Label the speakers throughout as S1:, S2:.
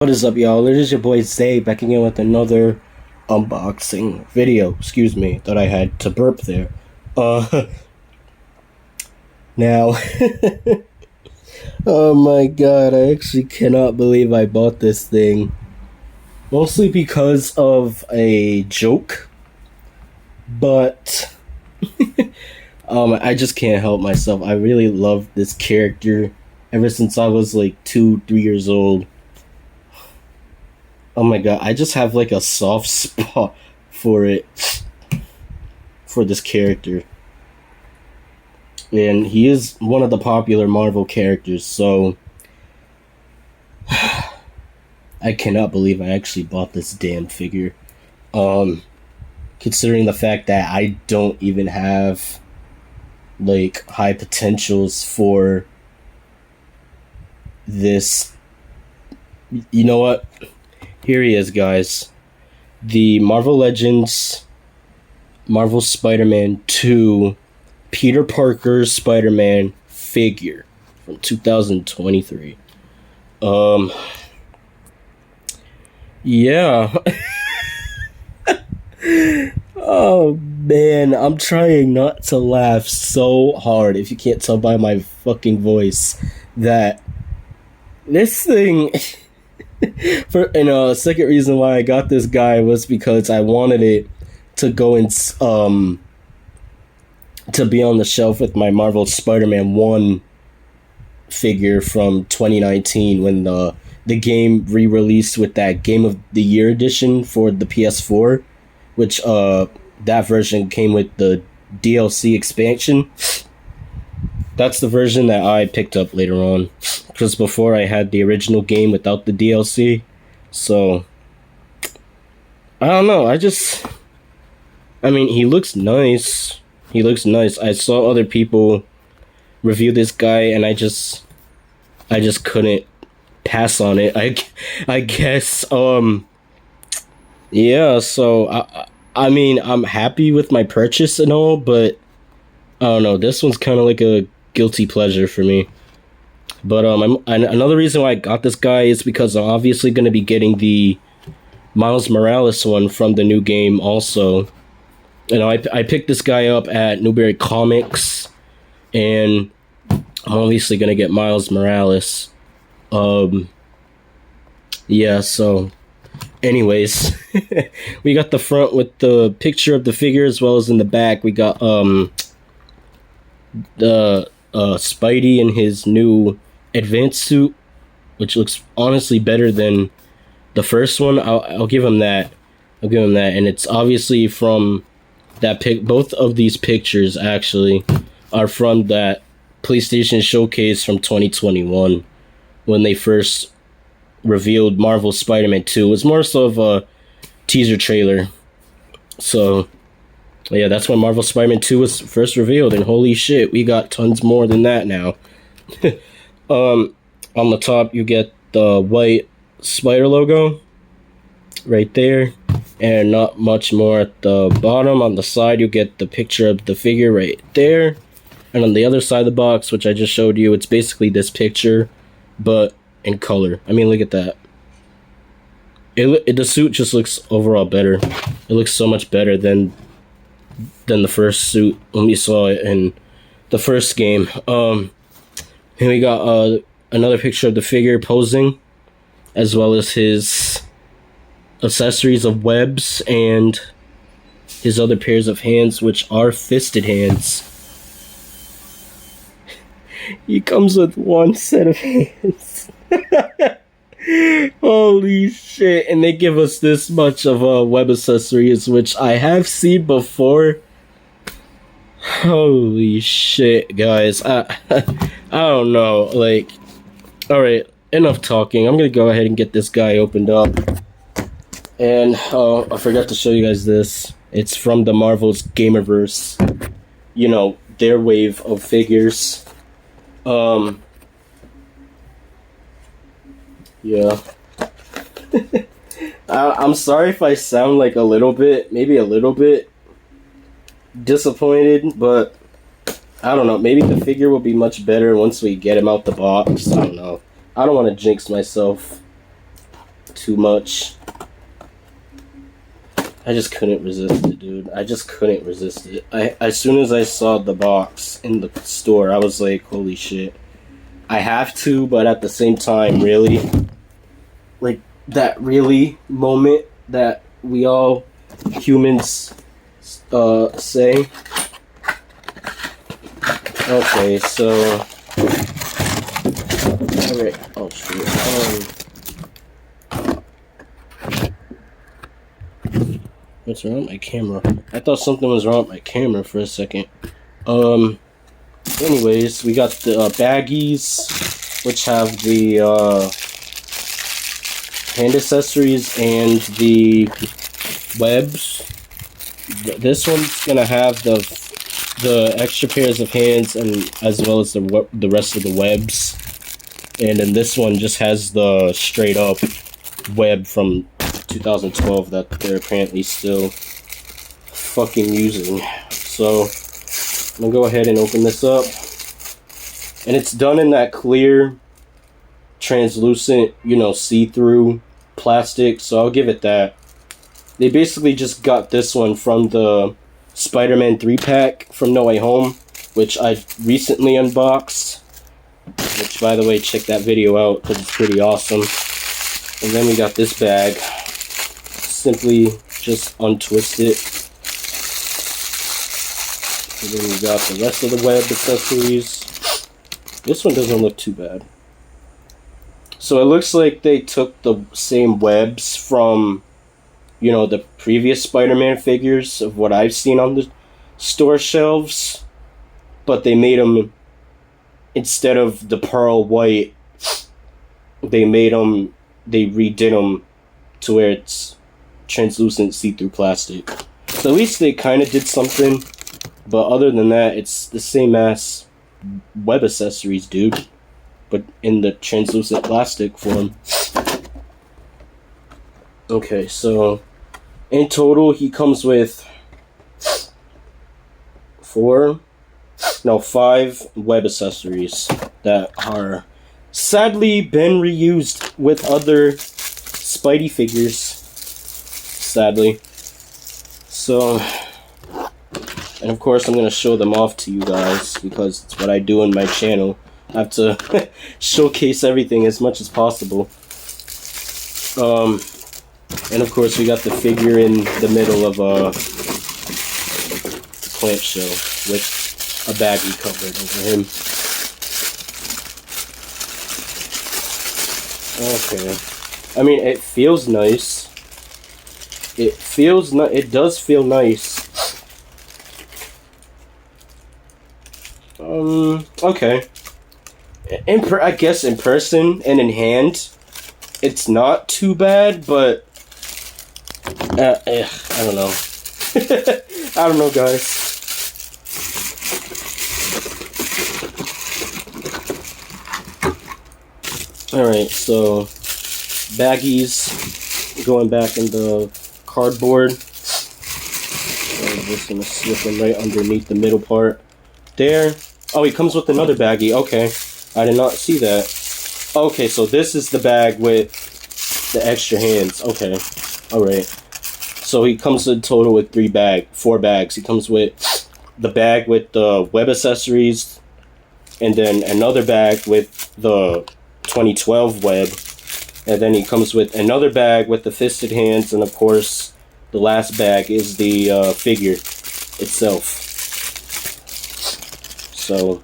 S1: What is up, y'all? It is your boy Zay back again with another unboxing video. Excuse me, thought I had to burp there. Now, oh my god, I actually cannot believe I bought this thing. Mostly because of a joke, but I just can't help myself. I really love this character ever since I was like 2-3 years old. Oh my god, I just have like a soft spot for it, for this character. And he is one of the popular Marvel characters, so I cannot believe I actually bought this damn figure. Considering the fact that I don't even have like high potentials for this. You know what? Here he is, guys. The Marvel Legends Marvel Spider-Man 2 Peter Parker Spider-Man figure from 2023. Yeah. Oh man, I'm trying not to laugh so hard, if you can't tell by my fucking voice, that this thing and a second reason why I got this guy was because I wanted it to go in to be on the shelf with my Marvel Spider-Man 1 figure from 2019 when the game re-released with that Game of the Year edition for the PS4, which that version came with the DLC expansion. That's the version that I picked up later on, because before I had the original game without the DLC. So I don't know, I mean, he looks nice. He looks nice. I saw other people review this guy and I just couldn't pass on it. I guess yeah, so I mean, I'm happy with my purchase and all, but I don't know, this one's kind of like a guilty pleasure for me. But another reason why I got this guy is because I'm obviously going to be getting the Miles Morales one from the new game also. You know, I picked this guy up at Newberry Comics, and I'm obviously going to get Miles Morales. Yeah, so anyways, we got the front with the picture of the figure, as well as in the back we got the Spidey in his new advanced suit, which looks honestly better than the first one. I'll give him that. I'll give him that. And it's obviously from that pic. Both of these pictures actually are from that PlayStation showcase from 2021 when they first revealed Marvel Spider-Man 2. It was more so of a teaser trailer. So yeah, that's when Marvel Spider-Man 2 was first revealed, and holy shit, we got tons more than that now. On the top, you get the white spider logo right there, and not much more at the bottom. On the side, you get the picture of the figure right there, and on the other side of the box, which I just showed you, it's basically this picture, but in color. I mean, look at that. The suit just looks overall better. It looks so much better than the first suit when we saw it in the first game. Here we got another picture of the figure posing, as well as his accessories of webs and his other pairs of hands, which are fisted hands. He comes with one set of hands. Holy shit, and they give us this much of web accessories, which I have seen before. Holy shit, guys. I don't know, like, alright, enough talking. I'm gonna go ahead and get this guy opened up. And I forgot to show you guys this. It's from the Marvel's Gamerverse, you know, their wave of figures. Yeah. I'm sorry if I sound like maybe a little bit disappointed, but I don't know, maybe the figure will be much better once we get him out the box. I don't know. I don't want to jinx myself. too much. I just couldn't resist it, dude. I just couldn't resist it. As soon as I saw the box in the store, I was like, holy shit. I have to, but at the same time, really? Like, that really moment that we all humans say. Okay, so... Alright, oh shoot. What's wrong with my camera? I thought something was wrong with my camera for a second. Anyways, we got the baggies, which have the hand accessories and the webs. This one's gonna have the extra pairs of hands and as well as the rest of the webs. And then this one just has the straight up web from 2012 that they're apparently still fucking using. So I'm gonna go ahead and open this up, and it's done in that clear, translucent, you know, see-through plastic, so I'll give it that. They basically just got this one from the Spider-Man 3-pack from No Way Home, which I recently unboxed, which, by the way, check that video out because it's pretty awesome. And then we got this bag. Simply just untwist it. And then we got the rest of the web accessories. This one doesn't look too bad. So it looks like they took the same webs from, you know, the previous Spider-Man figures of what I've seen on the store shelves, but they made them, instead of the pearl white, they redid them to where it's translucent see-through plastic. So at least they kind of did something, but other than that, it's the same ass web accessories, dude, but in the translucent plastic form. Okay, so in total he comes with 5 web accessories that are sadly been reused with other Spidey figures, sadly. So, and of course I'm going to show them off to you guys because it's what I do in my channel. I have to showcase everything as much as possible. And of course we got the figure in the middle of a clamshell with a baggie covered over him. Okay. I mean, it feels nice. It does feel nice. Okay. I guess in person and in hand, it's not too bad, but I don't know. I don't know, guys. Alright, so baggies going back in the cardboard. So I'm just gonna slip them right underneath the middle part there. Oh, he comes with another baggie. Okay, I did not see that. Okay, so this is the bag with the extra hands. Okay, alright. So he comes in total with 4 bags. He comes with the bag with the web accessories, and then another bag with the 2012 web, and then he comes with another bag with the fisted hands, and of course the last bag is the figure itself. So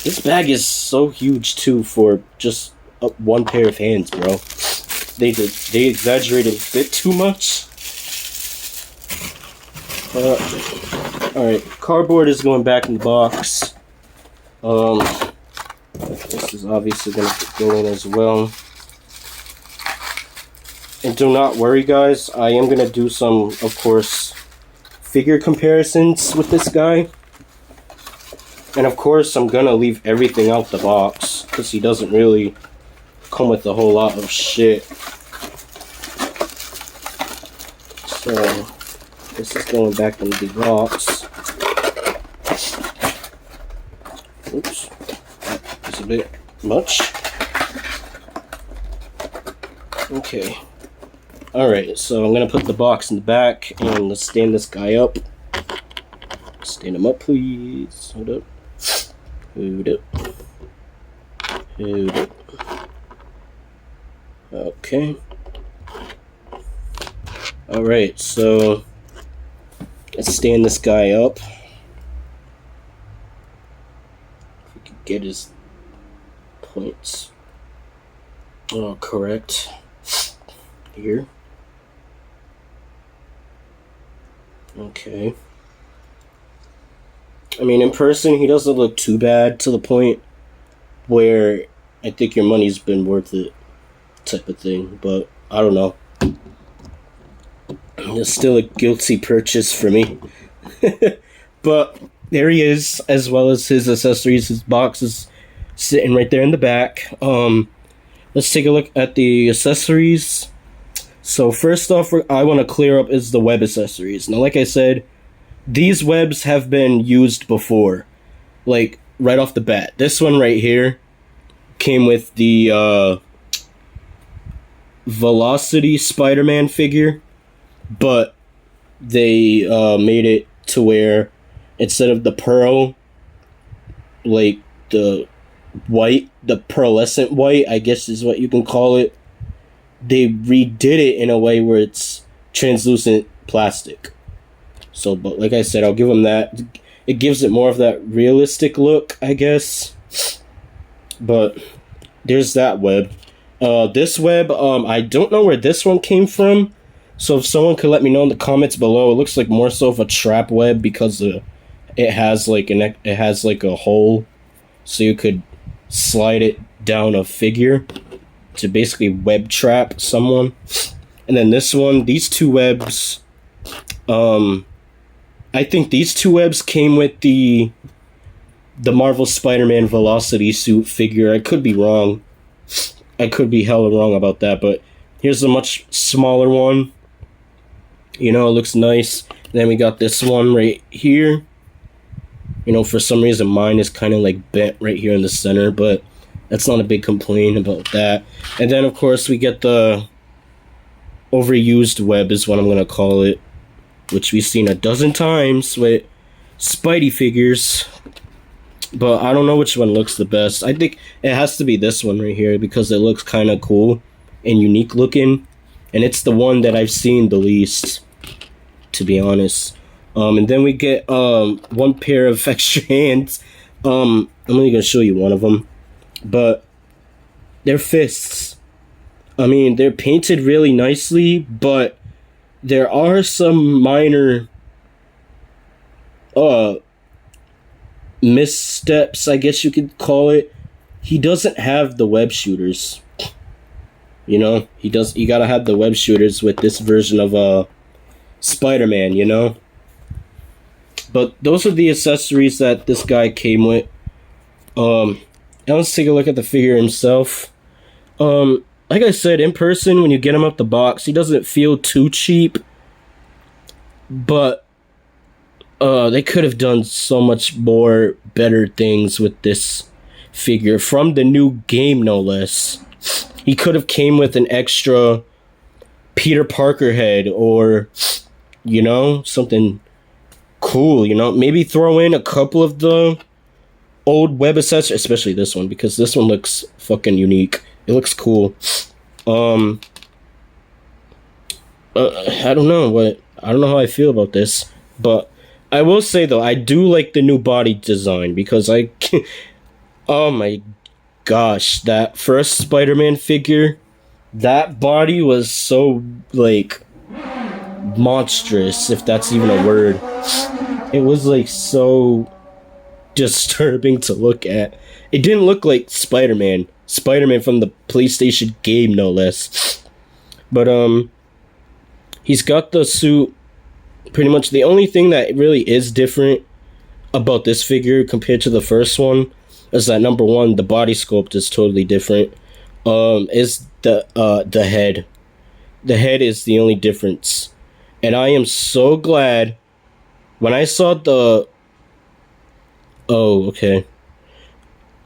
S1: this bag is so huge too for just one pair of hands, bro. They exaggerated a bit too much. Alright, cardboard is going back in the box. This is obviously going to go in as well. And do not worry, guys. I am going to do some, of course, figure comparisons with this guy. And of course, I'm going to leave everything out the box, because he doesn't really come with a whole lot of shit. So, this is going back in the box. Oops. That is a bit much. Okay. Alright, so I'm gonna put the box in the back and let's stand this guy up. Stand him up, please. Hold up. Hold up. Hold up. Okay. Alright, so let's stand this guy up. If we can get his points correct here. Okay. I mean, in person, he doesn't look too bad to the point where I think your money's been worth it type of thing, but I don't know. It's still a guilty purchase for me. But there he is, as well as his accessories. His box is sitting right there in the back. Let's take a look at the accessories. So first off, I want to clear up is the web accessories. Now, like I said, these webs have been used before, like right off the bat. This one right here came with the Velocity Spider-Man figure, but they made it to where instead of the pearl, like the white, the pearlescent white, I guess is what you can call it, they redid it in a way where it's translucent plastic. So, but like I said, I'll give them that. It gives it more of that realistic look, I guess. But there's that web. This web, I don't know where this one came from. So if someone could let me know in the comments below, it looks like more so of a trap web because it has like a hole, so you could slide it down a figure to basically web trap someone. And then this one, these two webs, I think these two webs came with the Marvel Spider-Man Velocity suit figure. I could be wrong. I could be hella wrong about that, but here's a much smaller one. You know, it looks nice. Then we got this one right here. You know, for some reason mine is kind of like bent right here in the center, but that's not a big complaint about that. And then, of course, we get the overused web is what I'm going to call it, which we've seen a dozen times with Spidey figures. But I don't know which one looks the best. I think it has to be this one right here because it looks kind of cool and unique looking. And it's the one that I've seen the least, to be honest. And then we get one pair of extra hands. I'm only going to show you one of them. But they're fists. I mean, they're painted really nicely, but there are some minor missteps, I guess you could call it. He doesn't have the web shooters. You know, you gotta have the web shooters with this version of Spider-Man, you know? But those are the accessories that this guy came with. Now let's take a look at the figure himself. Like I said, in person, when you get him up the box, he doesn't feel too cheap. But they could have done so much more better things with this figure. From the new game, no less. He could have came with an extra Peter Parker head or, you know, something cool, you know? Maybe throw in a couple of the old web accessories, especially this one, because this one looks fucking unique. It looks cool. I don't know how I feel about this, but I will say though, I do like the new body design because oh my gosh, that first Spider-Man figure, that body was so like monstrous, if that's even a word. It was like so disturbing to look at. It didn't look like Spider-Man from the PlayStation game, no less. But he's got the suit. Pretty much the only thing that really is different about this figure compared to the first one is that, number one, the body sculpt is totally different. Is the head. The head is the only difference. And I am so glad when I saw the... Oh, okay.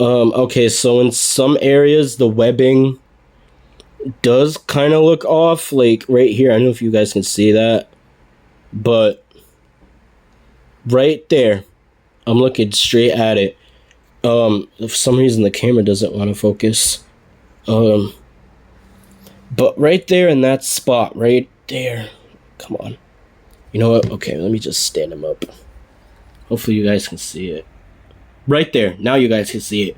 S1: Okay, so in some areas, the webbing does kind of look off, like right here. I don't know if you guys can see that, but right there, I'm looking straight at it. For some reason the camera doesn't want to focus. But right there in that spot, right there. Come on. You know what? Okay, let me just stand him up. Hopefully you guys can see it. Right there. Now you guys can see it.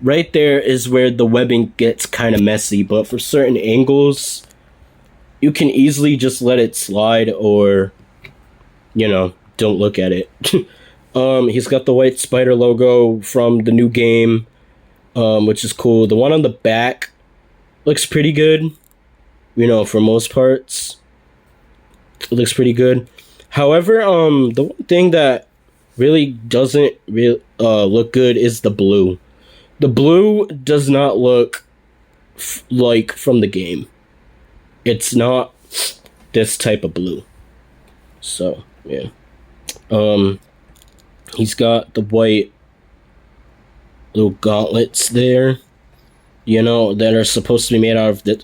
S1: Right there is where the webbing gets kind of messy, but for certain angles, you can easily just let it slide or, don't look at it. He's got the white spider logo from the new game, which is cool. The one on the back looks pretty good, for most parts. It looks pretty good. However, the one thing that really doesn't look good is the blue. The blue does not look like from the game. It's not this type of blue. So, yeah. He's got the white little gauntlets there, that are supposed to be made out of the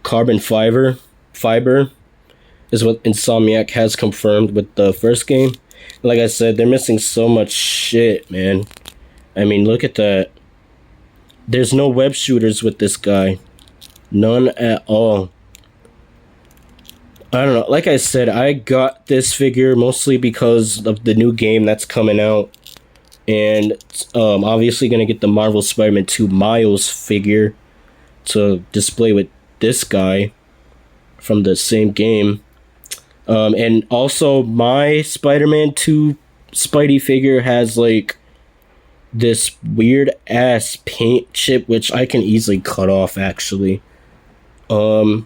S1: carbon fiber. Is what Insomniac has confirmed with the first game. Like I said, they're missing so much shit, man. I mean, look at that. There's no web shooters with this guy. None at all. I don't know. Like I said, I got this figure mostly because of the new game that's coming out. And obviously going to get the Marvel Spider-Man 2 Miles figure to display with this guy from the same game. And also, my Spider-Man 2 Spidey figure has, like, this weird-ass paint chip, which I can easily cut off, actually. Other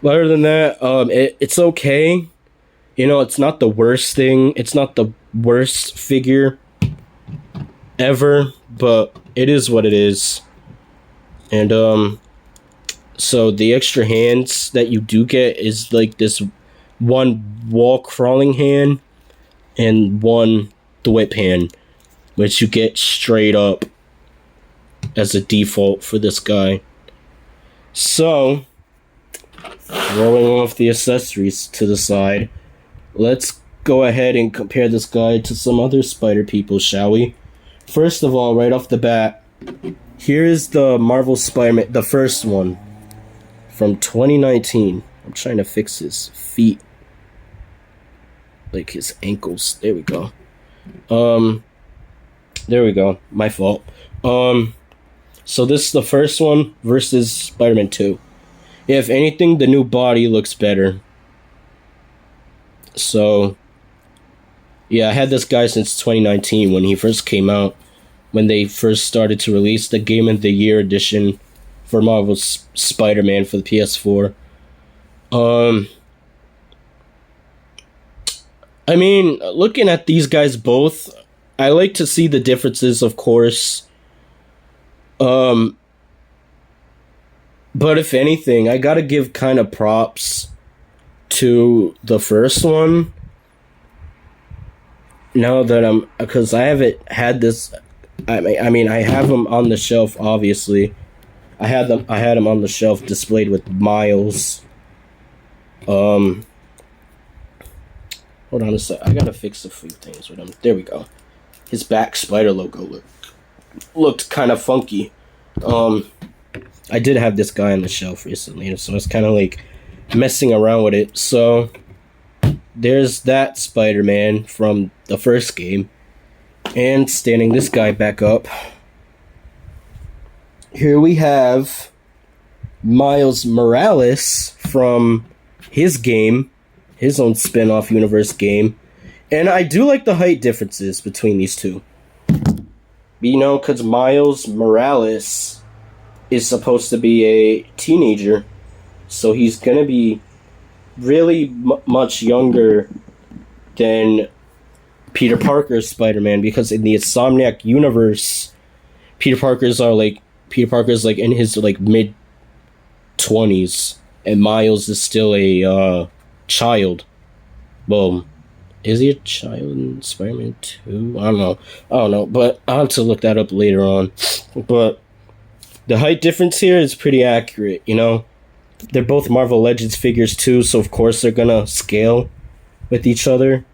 S1: than that, it's okay. It's not the worst thing. It's not the worst figure ever, but it is what it is. And, so the extra hands that you do get is, like, this one wall crawling hand and one the whip hand, which you get straight up as a default for this guy. So, throwing off the accessories to the side, let's go ahead and compare this guy to some other spider people, shall we? First of all, right off the bat, here's the Marvel Spider-Man, the first one from 2019. I'm trying to fix his feet. Like his ankles. There we go. There we go. My fault. So this is the first one versus Spider-Man 2. If anything, the new body looks better. So, yeah, I had this guy since 2019 when he first came out. When they first started to release the Game of the Year edition for Marvel's Spider-Man for the PS4. I mean, looking at these guys both, I like to see the differences, of course. But if anything, I gotta give kind of props to the first one. Now that because I haven't had this, I mean, I have them on the shelf, obviously. I had them on the shelf displayed with Miles. Hold on a sec. I gotta fix a few things with him. There we go. His back spider logo looked kind of funky. I did have this guy on the shelf recently, so it's kind of like messing around with it. So there's that Spider-Man from the first game. And standing this guy back up, here we have Miles Morales from his game, his own spin-off universe game. And I do like the height differences between these two. Because Miles Morales is supposed to be a teenager. So he's going to be really much younger than Peter Parker's Spider-Man. Because in the Insomniac universe, Peter Parker's like in his like mid-20s. And Miles is still a child. Well, is he a child in Spider-Man 2? I don't know. But I'll have to look that up later on. But The height difference here is pretty accurate, you know? They're both Marvel Legends figures too, so of course they're gonna scale with each other.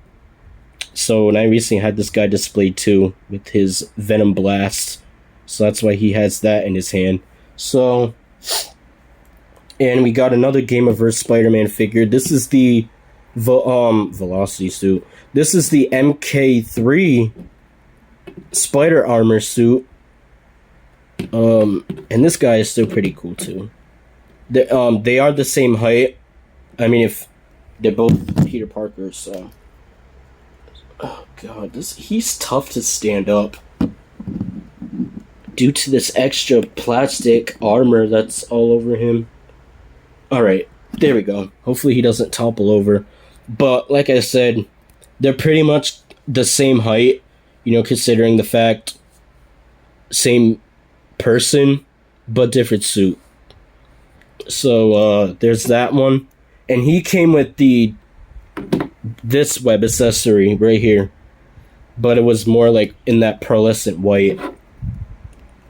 S1: So, and I recently had this guy displayed too with his Venom Blast. So that's why he has that in his hand. So, and we got another Gameverse Spider-Man figure. This is the Velocity suit. This is the MK3 Spider Armor suit. And this guy is still pretty cool too. They are the same height. I mean, if they're both Peter Parker, so. Oh god, he's tough to stand up due to this extra plastic armor that's all over him. Alright, there we go. Hopefully he doesn't topple over. But like I said, they're pretty much the same height, you know, considering the fact same person but different suit. So there's that one. And he came with this web accessory right here, but it was more like in that pearlescent white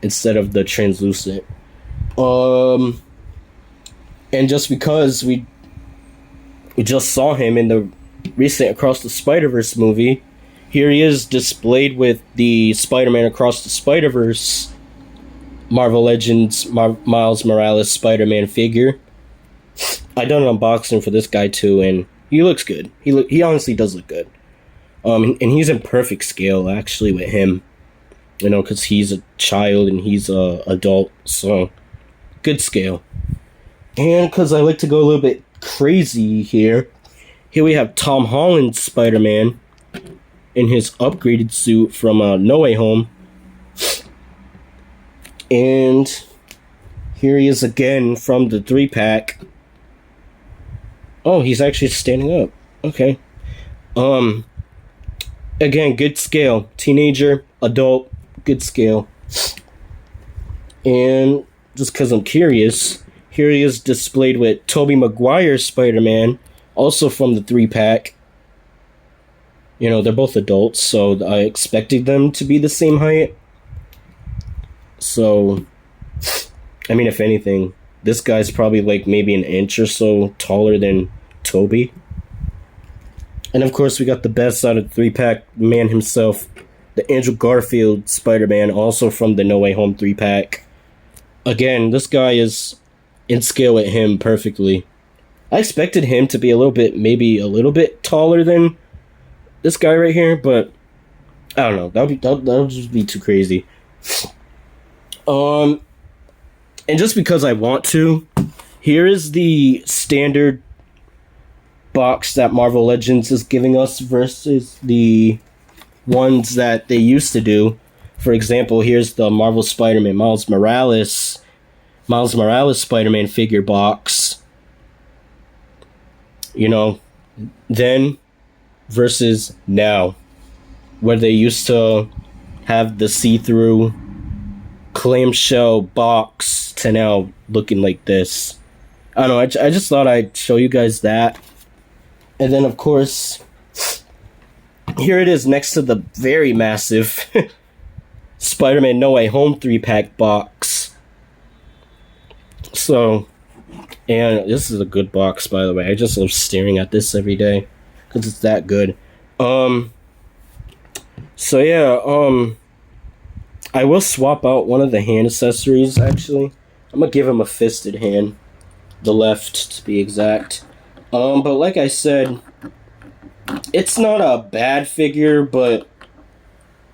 S1: instead of the translucent. And just because we just saw him in the recent Across the Spider-Verse movie, here he is displayed with the Spider-Man Across the Spider-Verse Marvel Legends Miles Morales Spider-Man figure. I done an unboxing for this guy too, and he looks good. He honestly does look good. And he's in perfect scale actually with him, you know, because he's a child and he's a adult, so good scale. And because I like to go a little bit crazy here we have Tom Holland's Spider-Man in his upgraded suit from No Way Home. And here he is again from the 3-pack. Oh, he's actually standing up. Okay. Again, good scale. Teenager, adult, good scale. And just because I'm curious, here he is displayed with Tobey Maguire's Spider-Man, also from the 3-pack. You know, they're both adults, so I expected them to be the same height. So, I mean, if anything, this guy's probably like maybe an inch or so taller than Tobey. And of course, we got the best out of the 3-pack, man himself, the Andrew Garfield Spider-Man, also from the No Way Home 3-pack. Again, this guy is in scale with him perfectly. I expected him to be maybe a little bit taller than this guy right here, but I don't know. That'll just be too crazy. And just because I want to, here is the standard box that Marvel Legends is giving us versus the ones that they used to do. For example, here's the Marvel Spider-Man Miles Morales Spider-Man figure box. You know, then versus now, where they used to have the see-through clamshell box to now looking like this. I don't know, I just thought I'd show you guys that. And then, of course, here it is next to the very massive Spider-Man No Way Home 3-pack box. So, and this is a good box, by the way. I just love staring at this every day because it's that good. So yeah, I will swap out one of the hand accessories, actually. I'm gonna give him a fisted hand. The left, to be exact. But like I said, it's not a bad figure, but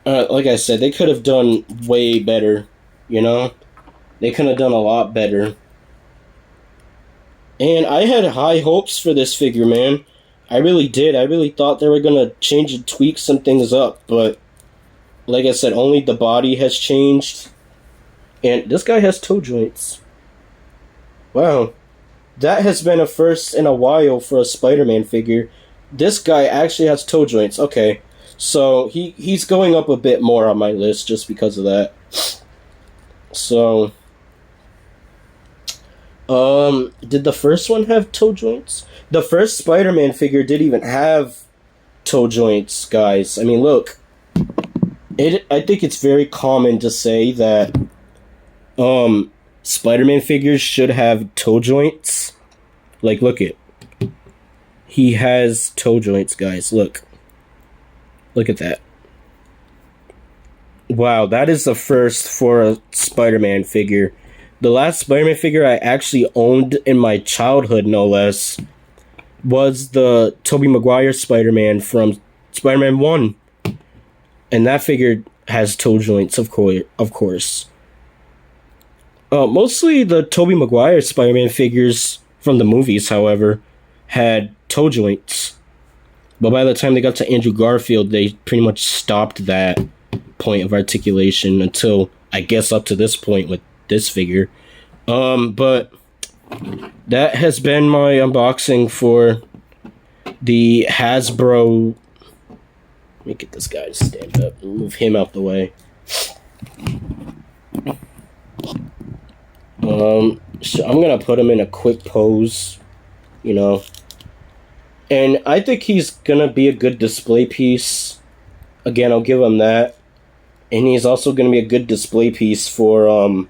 S1: like I said, they could have done way better, you know? They could have done a lot better. And I had high hopes for this figure, man. I really did. I really thought they were gonna change and tweak some things up, but like I said, only the body has changed. And this guy has toe joints. Wow. That has been a first in a while for a Spider-Man figure. This guy actually has toe joints. Okay. So, he's going up a bit more on my list just because of that. So, did the first one have toe joints? The first Spider-Man figure didn't even have toe joints, guys. I mean, look. I think it's very common to say that Spider-Man figures should have toe joints. Like, look it. He has toe joints, guys. Look. Look at that. Wow, that is the first for a Spider-Man figure. The last Spider-Man figure I actually owned in my childhood, no less, was the Tobey Maguire Spider-Man from Spider-Man 1. And that figure has toe joints, of course. Mostly the Tobey Maguire Spider-Man figures from the movies, however, had toe joints. But by the time they got to Andrew Garfield, they pretty much stopped that point of articulation until, I guess, up to this point with this figure. But that has been my unboxing for the Hasbro. Let me get this guy to stand up and move him out the way. So I'm gonna put him in a quick pose, you know. And I think he's gonna be a good display piece. Again, I'll give him that. And he's also gonna be a good display piece for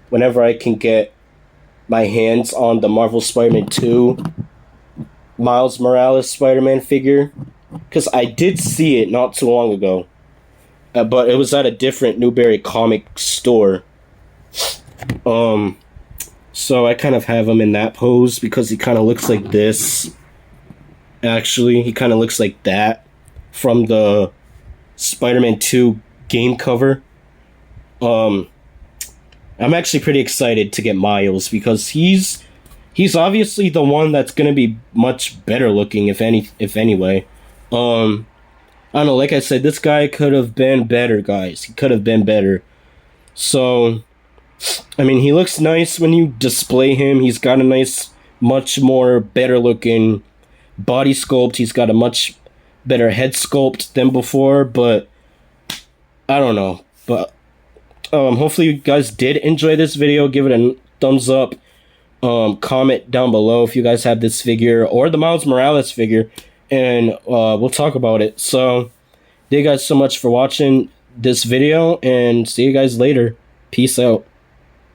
S1: whenever I can get my hands on the Marvel Spider-Man 2 Miles Morales Spider-Man figure. Because I did see it not too long ago. But it was at a different Newberry comic store. So I kind of have him in that pose because he kind of looks like this. Actually, he kind of looks like that from the Spider-Man 2 game cover. I'm actually pretty excited to get Miles because he's obviously the one that's gonna be much better looking, if anyway. I don't know, like I said, this guy could have been better, guys. He could have been better. So, I mean, he looks nice when you display him. He's got a nice, much more better looking body sculpt. He's got a much better head sculpt than before, but I don't know. But hopefully you guys did enjoy this video. Give it a thumbs up. Comment down below if you guys have this figure or the Miles Morales figure, and we'll talk about it. So thank you guys so much for watching this video, and see you guys later. Peace out.